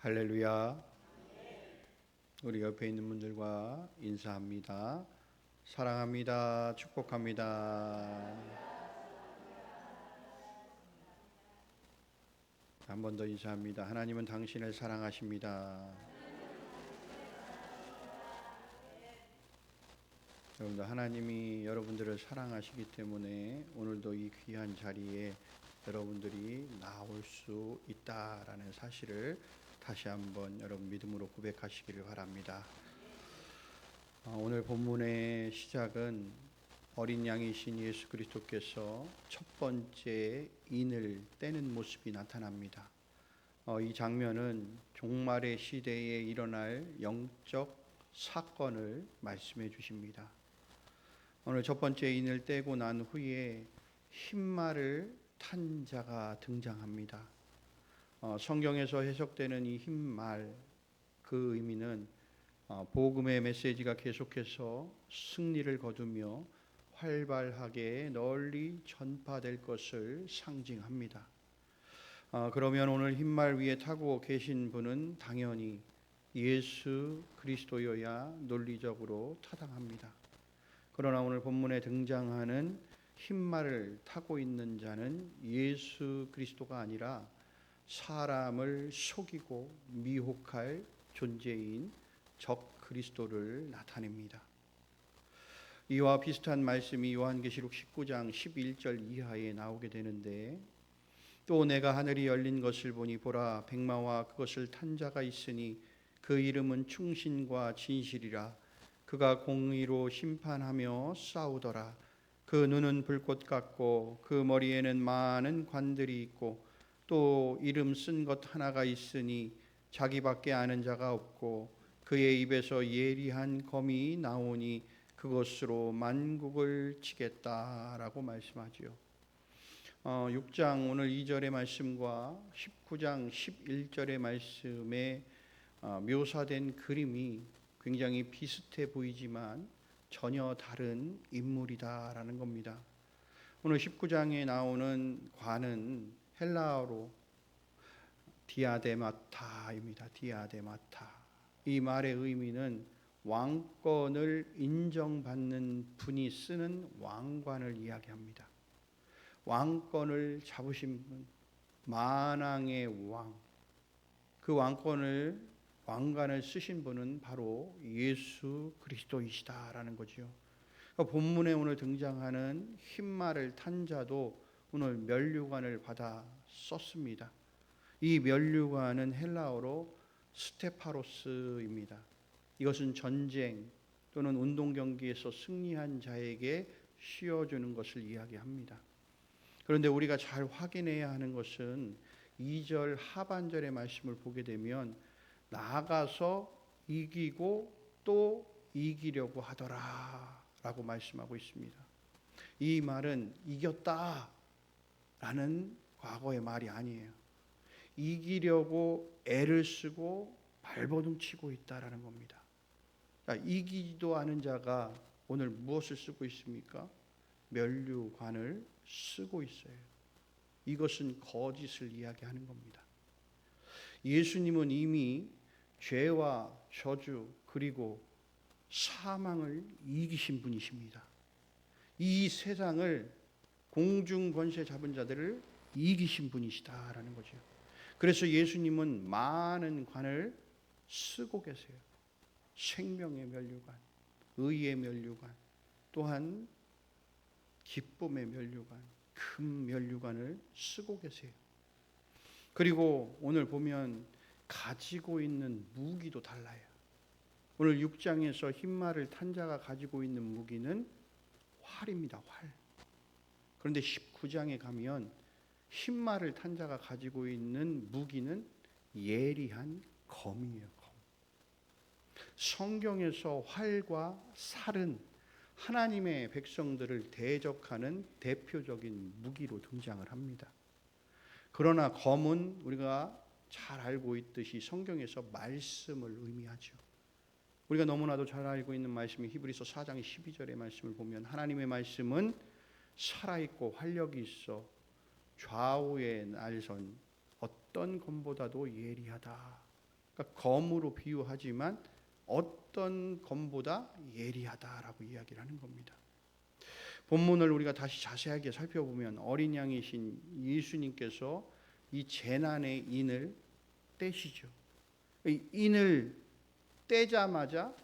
할렐루야. 우리 옆에 있는 분들과 인사합니다. 사랑합니다. 축복합니다. 한 번 더 인사합니다. 하나님은 당신을 사랑하십니다. 여러분들, 하나님이 여러분들을 사랑하시기 때문에 오늘도 이 귀한 자리에 여러분들이 나올 수 있다라는 사실을 다시 한번 여러분 믿음으로 고백하시기를 바랍니다. 오늘 본문의 시작은 어린 양이신 예수 그리스도께서 첫 번째 인을 떼는 모습이 나타납니다. 이 장면은 종말의 시대에 일어날 영적 사건을 말씀해 주십니다. 오늘 첫 번째 인을 떼고 난 후에 흰말을 탄 자가 등장합니다. 성경에서 해석되는 이 흰말, 그 의미는 복음의 메시지가 계속해서 승리를 거두며 활발하게 널리 전파될 것을 상징합니다. 그러면 오늘 흰말 위에 타고 계신 분은 당연히 예수 그리스도여야 논리적으로 타당합니다. 그러나 오늘 본문에 등장하는 흰말을 타고 있는 자는 예수 그리스도가 아니라 사람을 속이고 미혹할 존재인 적 그리스도를 나타냅니다. 이와 비슷한 말씀이 요한계시록 19장 11절 이하에 나오게 되는데, 또 내가 하늘이 열린 것을 보니 보라 백마와 그것을 탄 자가 있으니 그 이름은 충신과 진실이라. 그가 공의로 심판하며 싸우더라. 그 눈은 불꽃 같고 그 머리에는 많은 관들이 있고 또 이름 쓴 것 하나가 있으니 자기밖에 아는 자가 없고 그의 입에서 예리한 검이 나오니 그것으로 만국을 치겠다라고 말씀하지요. 6장 오늘 2절의 말씀과 19장 11절의 말씀에 묘사된 그림이 굉장히 비슷해 보이지만 전혀 다른 인물이다라는 겁니다. 오늘 19장에 나오는 관은 헬라어로 디아데마타입니다. 디아데마타. 이 말의 의미는 왕권을 인정받는 분이 쓰는 왕관을 이야기합니다. 왕권을 잡으신 분, 만왕의 왕, 그 왕관을 쓰신 분은 바로 예수 그리스도이시다라는 거죠. 그러니까 본문에 오늘 등장하는 흰말을 탄 자도 오늘 면류관을 받아 썼습니다. 이 면류관은 헬라어로 스테파로스입니다. 이것은 전쟁 또는 운동 경기에서 승리한 자에게 씌워주는 것을 이야기합니다. 그런데 우리가 잘 확인해야 하는 것은 2절 하반절의 말씀을 보게 되면 나아가서 이기고 또 이기려고 하더라 라고 말씀하고 있습니다. 이 말은 이겼다 라는 과거의 말이 아니에요. 이기려고 애를 쓰고 발버둥 치고 있다라는 겁니다. 이기지도 않은 자가 오늘 무엇을 쓰고 있습니까? 면류관을 쓰고 있어요. 이것은 거짓을 이야기하는 겁니다. 예수님은 이미 죄와 저주 그리고 사망을 이기신 분이십니다. 이 세상을 공중 권세 잡은 자들을 이기신 분이시다라는 거죠. 그래서 예수님은 많은 관을 쓰고 계세요. 생명의 면류관, 의의 면류관, 또한 기쁨의 면류관, 큰 면류관을 쓰고 계세요. 그리고 오늘 보면 가지고 있는 무기도 달라요. 오늘 6장에서 흰말을 탄 자가 가지고 있는 무기는 활입니다. 활. 그런데 19장에 가면 흰말을 탄 자가 가지고 있는 무기는 예리한 검이에요. 검. 성경에서 활과 살은 하나님의 백성들을 대적하는 대표적인 무기로 등장을 합니다. 그러나 검은 우리가 잘 알고 있듯이 성경에서 말씀을 의미하죠. 우리가 너무나도 잘 알고 있는 말씀이 히브리서 4장 12절의 말씀을 보면 하나님의 말씀은 살아있고 활력이 있어 좌우의 날선 어떤 검보다도 예리하다. 그러니까 검으로 비유하지만 어떤 검보다 예리하다라고 이야기를 하는 겁니다. 본문을 우리가 다시 자세하게 살펴보면 어린 양이신 예수님께서 이 재난의 인을 떼시죠. 이 인을 떼자마자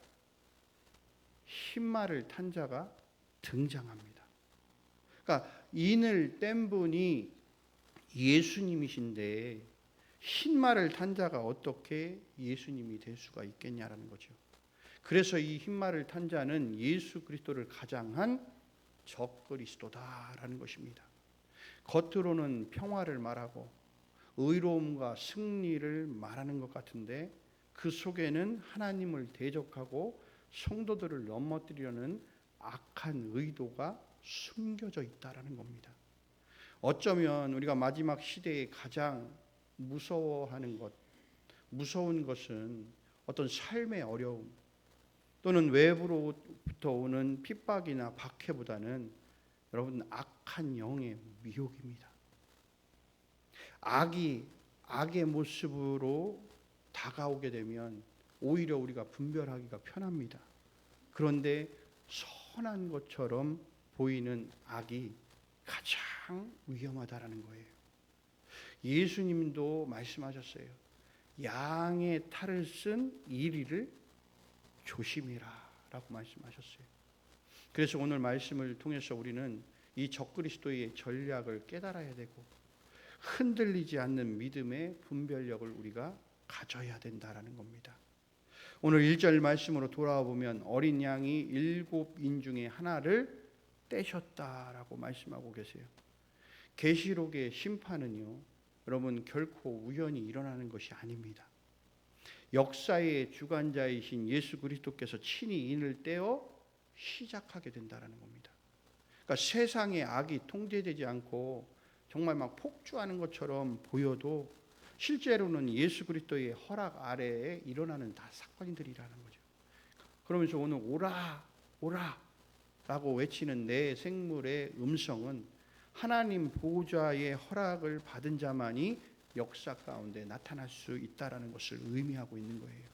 흰말을 탄 자가 등장합니다. 그러니까 인을 뗀 분이 예수님이신데 흰말을 탄 자가 어떻게 예수님이 될 수가 있겠냐라는 거죠. 그래서 이 흰말을 탄 자는 예수 그리스도를 가장한 적그리스도다라는 것입니다. 겉으로는 평화를 말하고 의로움과 승리를 말하는 것 같은데 그 속에는 하나님을 대적하고 성도들을 넘어뜨리려는 악한 의도가 숨겨져 있다라는 겁니다. 어쩌면 우리가 마지막 시대에 가장 무서운 것은 어떤 삶의 어려움 또는 외부로부터 오는 핍박이나 박해보다는 여러분 악한 영의 미혹입니다. 악의 모습으로 다가오게 되면 오히려 우리가 분별하기가 편합니다. 그런데 선한 것처럼 보이는 악이 가장 위험하다라는 거예요. 예수님도 말씀하셨어요. 양의 탈을 쓴 이리를 조심해라 라고 말씀하셨어요. 그래서 오늘 말씀을 통해서 우리는 이 적그리스도의 전략을 깨달아야 되고 흔들리지 않는 믿음의 분별력을 우리가 가져야 된다라는 겁니다. 오늘 1절 말씀으로 돌아와 보면 어린 양이 7인 중에 하나를 떼셨다라고 말씀하고 계세요. 계시록의 심판은요, 여러분 결코 우연히 일어나는 것이 아닙니다. 역사의 주관자이신 예수 그리스도께서 친히 인을 떼어 시작하게 된다라는 겁니다. 그러니까 세상의 악이 통제되지 않고 정말 막 폭주하는 것처럼 보여도 실제로는 예수 그리스도의 허락 아래에 일어나는 다 사건들이라는 거죠. 그러면서 오늘 오라 오라 라고 외치는 내 생물의 음성은 하나님 보호자의 허락을 받은 자만이 역사 가운데 나타날 수 있다라는 것을 의미하고 있는 거예요.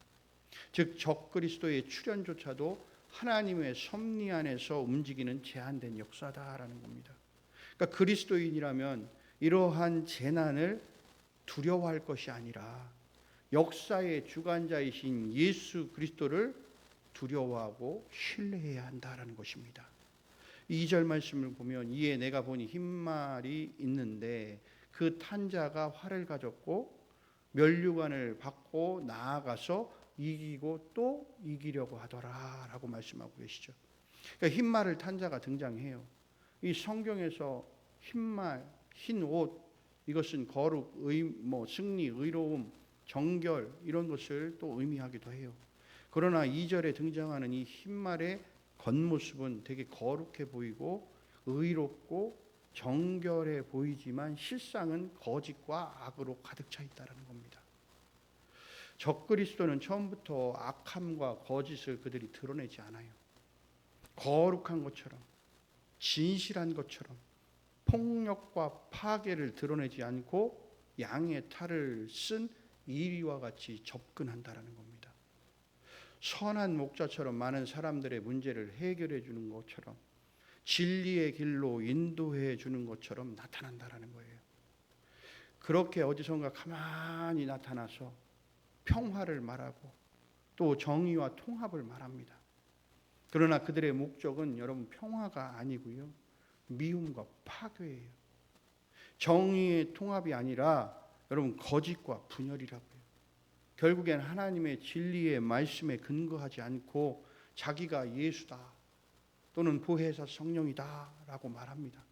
즉 적그리스도의 출현조차도 하나님의 섭리 안에서 움직이는 제한된 역사다라는 겁니다. 그러니까 그리스도인이라면 이러한 재난을 두려워할 것이 아니라 역사의 주관자이신 예수 그리스도를 두려워하고 신뢰해야 한다라는 것입니다. 2절 말씀을 보면 이에 내가 보니 흰말이 있는데 그 탄 자가 활을 가졌고 면류관을 받고 나아가서 이기고 또 이기려고 하더라 라고 말씀하고 계시죠. 그러니까 흰말을 탄 자가 등장해요. 이 성경에서 흰말, 흰옷 이것은 거룩, 승리, 의로움, 정결 이런 것을 또 의미하기도 해요. 그러나 2절에 등장하는 이 흰말의 겉모습은 되게 거룩해 보이고 의롭고 정결해 보이지만 실상은 거짓과 악으로 가득 차 있다는 겁니다. 적그리스도는 처음부터 악함과 거짓을 그들이 드러내지 않아요. 거룩한 것처럼 진실한 것처럼 폭력과 파괴를 드러내지 않고 양의 탈을 쓴 이리와 같이 접근한다는 겁니다. 선한 목자처럼 많은 사람들의 문제를 해결해 주는 것처럼 진리의 길로 인도해 주는 것처럼 나타난다는 거예요. 그렇게 어디선가 가만히 나타나서 평화를 말하고 또 정의와 통합을 말합니다. 그러나 그들의 목적은 여러분 평화가 아니고요. 미움과 파괴예요. 정의의 통합이 아니라 여러분 거짓과 분열이라고요. 결국엔 하나님의 진리의 말씀에 근거하지 않고 자기가 예수다 또는 보혜사 성령이다 라고 말합니다.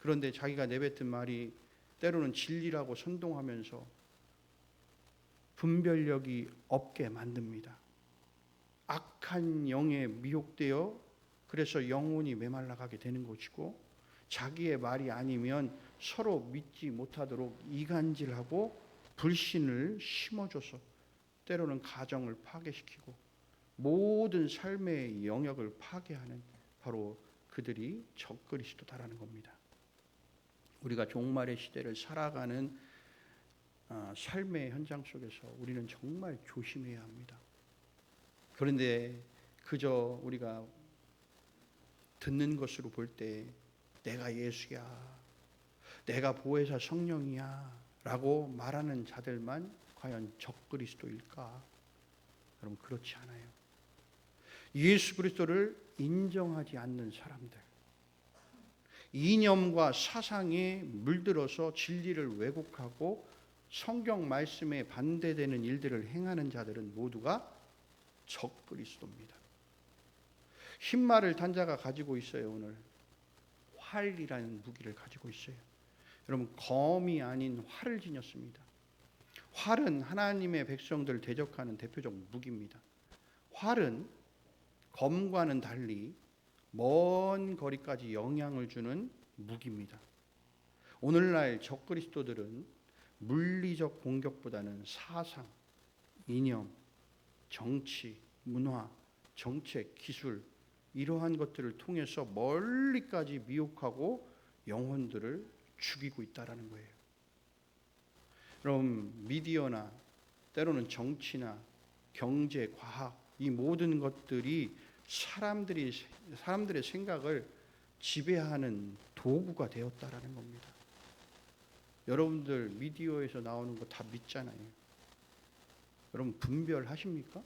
그런데 자기가 내뱉은 말이 때로는 진리라고 선동하면서 분별력이 없게 만듭니다. 악한 영에 미혹되어 그래서 영혼이 메말라가게 되는 것이고 자기의 말이 아니면 서로 믿지 못하도록 이간질하고 불신을 심어줘서 때로는 가정을 파괴시키고 모든 삶의 영역을 파괴하는 바로 그들이 적그리스도다라는 겁니다. 우리가 종말의 시대를 살아가는 삶의 현장 속에서 우리는 정말 조심해야 합니다. 그런데 그저 우리가 듣는 것으로 볼 때 내가 예수야, 내가 보혜사 성령이야 라고 말하는 자들만 과연 적그리스도일까? 여러분, 그렇지 않아요. 예수 그리스도를 인정하지 않는 사람들, 이념과 사상에 물들어서 진리를 왜곡하고 성경 말씀에 반대되는 일들을 행하는 자들은 모두가 적그리스도입니다. 흰말을 탄 자가 가지고 있어요. 오늘 활이라는 무기를 가지고 있어요. 여러분, 검이 아닌 활을 지녔습니다. 활은 하나님의 백성들을 대적하는 대표적 무기입니다. 활은 검과는 달리 먼 거리까지 영향을 주는 무기입니다. 오늘날 적그리스도들은 물리적 공격보다는 사상, 이념, 정치, 문화, 정책, 기술 이러한 것들을 통해서 멀리까지 미혹하고 영혼들을 죽이고 있다라는 거예요. 여러분, 미디어나 때로는 정치나 경제, 과학 이 모든 것들이 사람들의 생각을 지배하는 도구가 되었다라는 겁니다. 여러분들 미디어에서 나오는 거 다 믿잖아요. 여러분 분별하십니까?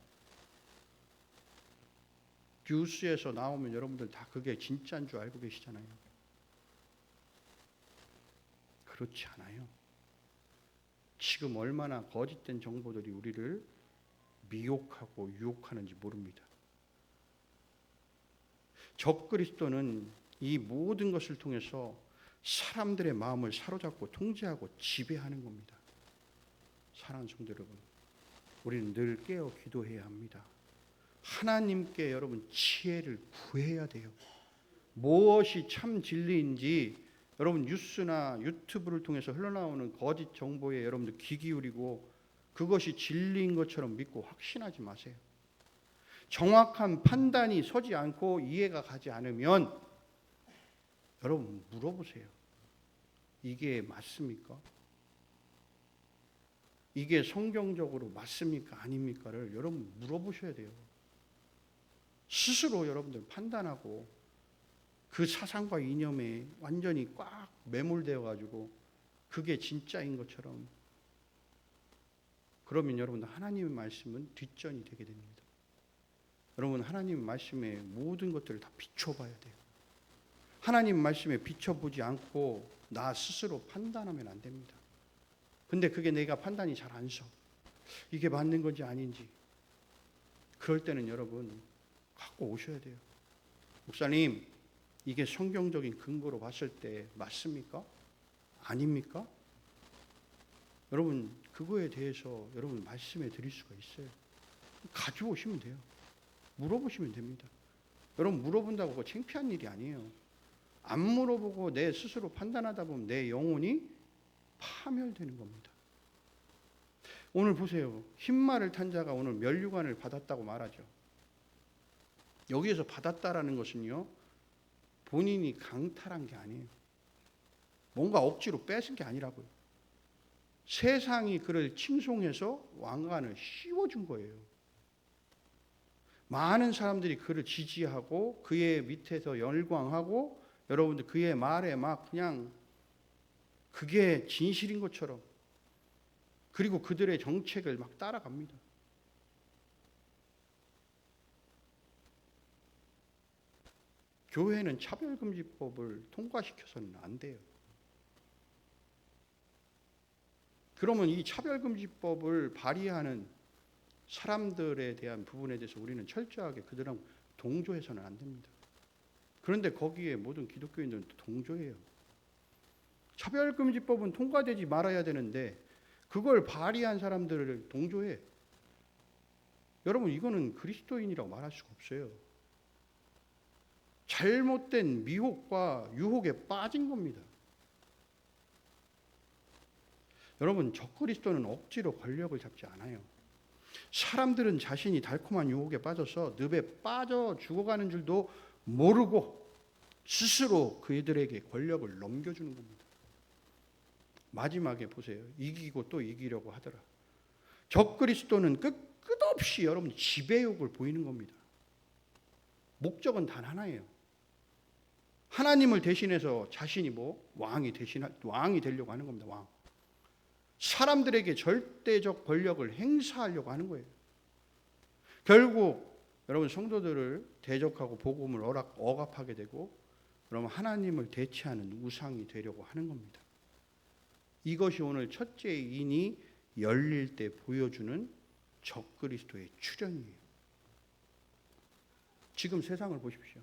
뉴스에서 나오면 여러분들 다 그게 진짜인 줄 알고 계시잖아요. 그렇지 않아요. 지금 얼마나 거짓된 정보들이 우리를 미혹하고 유혹하는지 모릅니다. 적그리스도는 이 모든 것을 통해서 사람들의 마음을 사로잡고 통제하고 지배하는 겁니다. 사랑하는 성도 여러분, 우리는 늘 깨어 기도해야 합니다. 하나님께 여러분 지혜를 구해야 돼요. 무엇이 참 진리인지 여러분 뉴스나 유튜브를 통해서 흘러나오는 거짓 정보에 여러분들 귀 기울이고 그것이 진리인 것처럼 믿고 확신하지 마세요. 정확한 판단이 서지 않고 이해가 가지 않으면 여러분 물어보세요. 이게 맞습니까? 이게 성경적으로 맞습니까? 아닙니까를 여러분 물어보셔야 돼요. 스스로 여러분들 판단하고 그 사상과 이념에 완전히 꽉 매몰되어 가지고 그게 진짜인 것처럼 그러면 여러분 하나님의 말씀은 뒷전이 되게 됩니다. 여러분 하나님 말씀의 모든 것들을 다 비춰봐야 돼요. 하나님 말씀에 비춰보지 않고 나 스스로 판단하면 안 됩니다. 근데 그게 내가 판단이 잘 안 서. 이게 맞는 건지 아닌지. 그럴 때는 여러분 갖고 오셔야 돼요. 목사님, 이게 성경적인 근거로 봤을 때 맞습니까? 아닙니까? 여러분 그거에 대해서 여러분 말씀해 드릴 수가 있어요. 가져오시면 돼요. 물어보시면 됩니다. 여러분 물어본다고 그거 창피한 일이 아니에요. 안 물어보고 내 스스로 판단하다 보면 내 영혼이 파멸되는 겁니다. 오늘 보세요. 흰말을 탄 자가 오늘 면류관을 받았다고 말하죠. 여기에서 받았다라는 것은요, 본인이 강탈한 게 아니에요. 뭔가 억지로 뺏은 게 아니라고요. 세상이 그를 칭송해서 왕관을 씌워준 거예요. 많은 사람들이 그를 지지하고 그의 밑에서 열광하고 여러분들 그의 말에 막 그냥 그게 진실인 것처럼 그리고 그들의 정책을 막 따라갑니다. 교회는 차별금지법을 통과시켜서는 안 돼요. 그러면 이 차별금지법을 발의하는 사람들에 대한 부분에 대해서 우리는 철저하게 그들하고 동조해서는 안 됩니다. 그런데 거기에 모든 기독교인들은 동조해요. 차별금지법은 통과되지 말아야 되는데 그걸 발의한 사람들을 동조해. 여러분 이거는 그리스도인이라고 말할 수가 없어요. 잘못된 미혹과 유혹에 빠진 겁니다. 여러분 적그리스도는 억지로 권력을 잡지 않아요. 사람들은 자신이 달콤한 유혹에 빠져서 늪에 빠져 죽어가는 줄도 모르고 스스로 그들에게 권력을 넘겨주는 겁니다. 마지막에 보세요. 이기고 또 이기려고 하더라. 적그리스도는 끝없이 여러분 지배욕을 보이는 겁니다. 목적은 단 하나예요. 하나님을 대신해서 자신이 왕이 되려고 하는 겁니다. 왕. 사람들에게 절대적 권력을 행사하려고 하는 거예요. 결국 여러분 성도들을 대적하고 복음을 억압하게 되고 그러면 하나님을 대체하는 우상이 되려고 하는 겁니다. 이것이 오늘 첫째 인이 열릴 때 보여주는 적그리스도의 출현이에요. 지금 세상을 보십시오.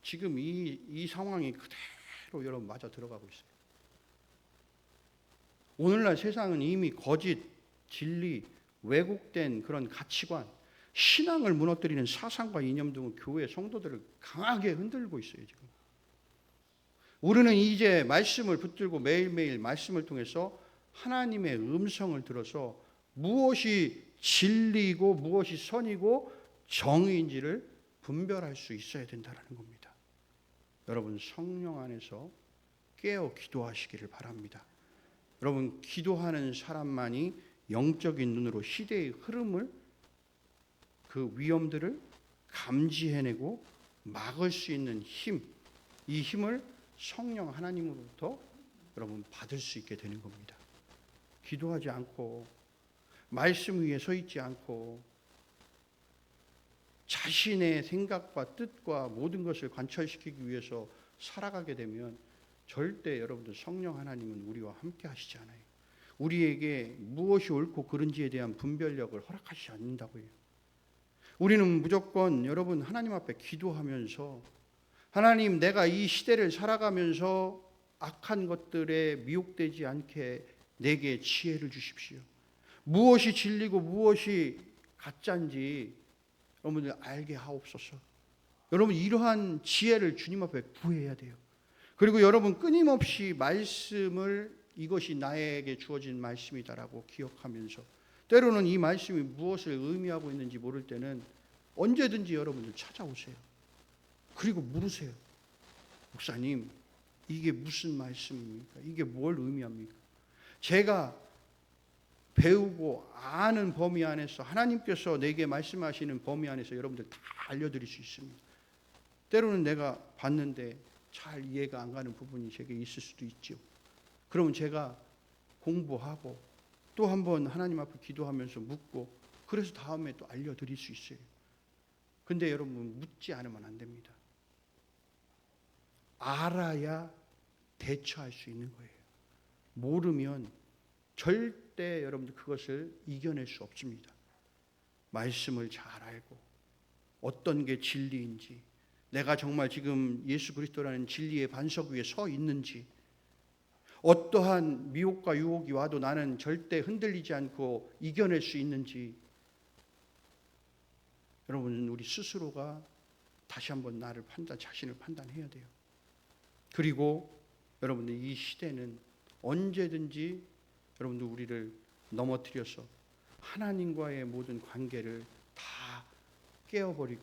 지금 이 상황이 그대로 여러분 맞아 들어가고 있어요. 오늘날 세상은 이미 거짓, 진리, 왜곡된 그런 가치관, 신앙을 무너뜨리는 사상과 이념 등은 교회 성도들을 강하게 흔들고 있어요. 지금 우리는 이제 말씀을 붙들고 매일매일 말씀을 통해서 하나님의 음성을 들어서 무엇이 진리이고 무엇이 선이고 정의인지를 분별할 수 있어야 된다는 겁니다. 여러분 성령 안에서 깨어 기도하시기를 바랍니다. 여러분 기도하는 사람만이 영적인 눈으로 시대의 흐름을 그 위험들을 감지해내고 막을 수 있는 힘, 이 힘을 성령 하나님으로부터 여러분 받을 수 있게 되는 겁니다. 기도하지 않고 말씀 위에 서 있지 않고 자신의 생각과 뜻과 모든 것을 관철시키기 위해서 살아가게 되면 절대 여러분들 성령 하나님은 우리와 함께 하시지 않아요. 우리에게 무엇이 옳고 그른지에 대한 분별력을 허락하시지 않는다고요. 우리는 무조건 여러분 하나님 앞에 기도하면서 하나님 내가 이 시대를 살아가면서 악한 것들에 미혹되지 않게 내게 지혜를 주십시오. 무엇이 진리고 무엇이 가짜인지 여러분들 알게 하옵소서. 여러분 이러한 지혜를 주님 앞에 구해야 돼요. 그리고 여러분 끊임없이 말씀을 이것이 나에게 주어진 말씀이다라고 기억하면서 때로는 이 말씀이 무엇을 의미하고 있는지 모를 때는 언제든지 여러분들 찾아오세요. 그리고 물으세요. 목사님 이게 무슨 말씀입니까? 이게 뭘 의미합니까? 제가 배우고 아는 범위 안에서 하나님께서 내게 말씀하시는 범위 안에서 여러분들 다 알려드릴 수 있습니다. 때로는 내가 봤는데 잘 이해가 안 가는 부분이 제게 있을 수도 있죠. 그러면 제가 공부하고 또 한번 하나님 앞에 기도하면서 묻고 그래서 다음에 또 알려드릴 수 있어요. 근데 여러분 묻지 않으면 안 됩니다. 알아야 대처할 수 있는 거예요. 모르면 절대 여러분들 그것을 이겨낼 수 없습니다. 말씀을 잘 알고 어떤 게 진리인지 내가 정말 지금 예수 그리스도라는 진리의 반석 위에 서 있는지 어떠한 미혹과 유혹이 와도 나는 절대 흔들리지 않고 이겨낼 수 있는지 여러분 우리 스스로가 다시 한번 자신을 판단해야 돼요. 그리고 여러분들 이 시대는 언제든지 여러분들 우리를 넘어뜨려서 하나님과의 모든 관계를 다 깨어버리고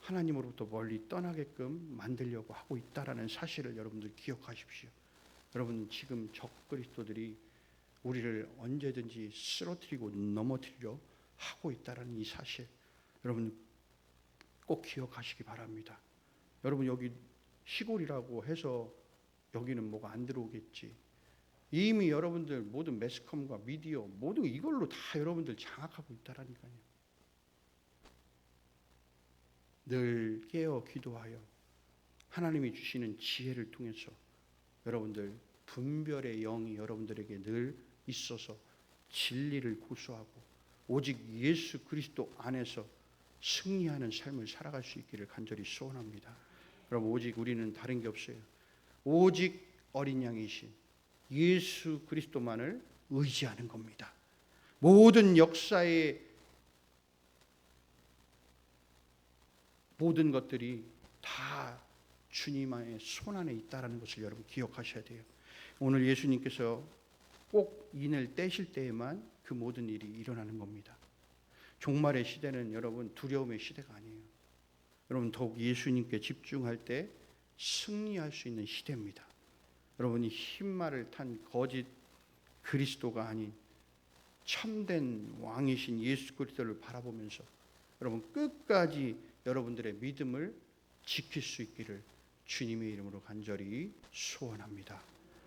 하나님으로부터 멀리 떠나게끔 만들려고 하고 있다라는 사실을 여러분들 기억하십시오. 여러분 지금 적그리스도들이 우리를 언제든지 쓰러뜨리고 넘어뜨리려 하고 있다라는 이 사실 여러분 꼭 기억하시기 바랍니다. 여러분 여기 시골이라고 해서 여기는 뭐가 안 들어오겠지. 이미 여러분들 모든 매스컴과 미디어 모든 이걸로 다 여러분들 장악하고 있다라니까요. 늘 깨어 기도하여 하나님이 주시는 지혜를 통해서 여러분들 분별의 영이 여러분들에게 늘 있어서 진리를 고수하고 오직 예수 그리스도 안에서 승리하는 삶을 살아갈 수 있기를 간절히 소원합니다. 여러분 오직 우리는 다른 게 없어요. 오직 어린 양이신 예수 그리스도만을 의지하는 겁니다. 모든 역사의 모든 것들이 다 주님의 손 안에 있다는 것을 여러분 기억하셔야 돼요. 오늘 예수님께서 꼭 인을 떼실 때에만 그 모든 일이 일어나는 겁니다. 종말의 시대는 여러분 두려움의 시대가 아니에요. 여러분 더욱 예수님께 집중할 때 승리할 수 있는 시대입니다. 여러분이 흰말을 탄 거짓 그리스도가 아닌 참된 왕이신 예수 그리스도를 바라보면서 여러분 끝까지 여러분들의 믿음을 지킬 수 있기를 주님의 이름으로 간절히 소원합니다.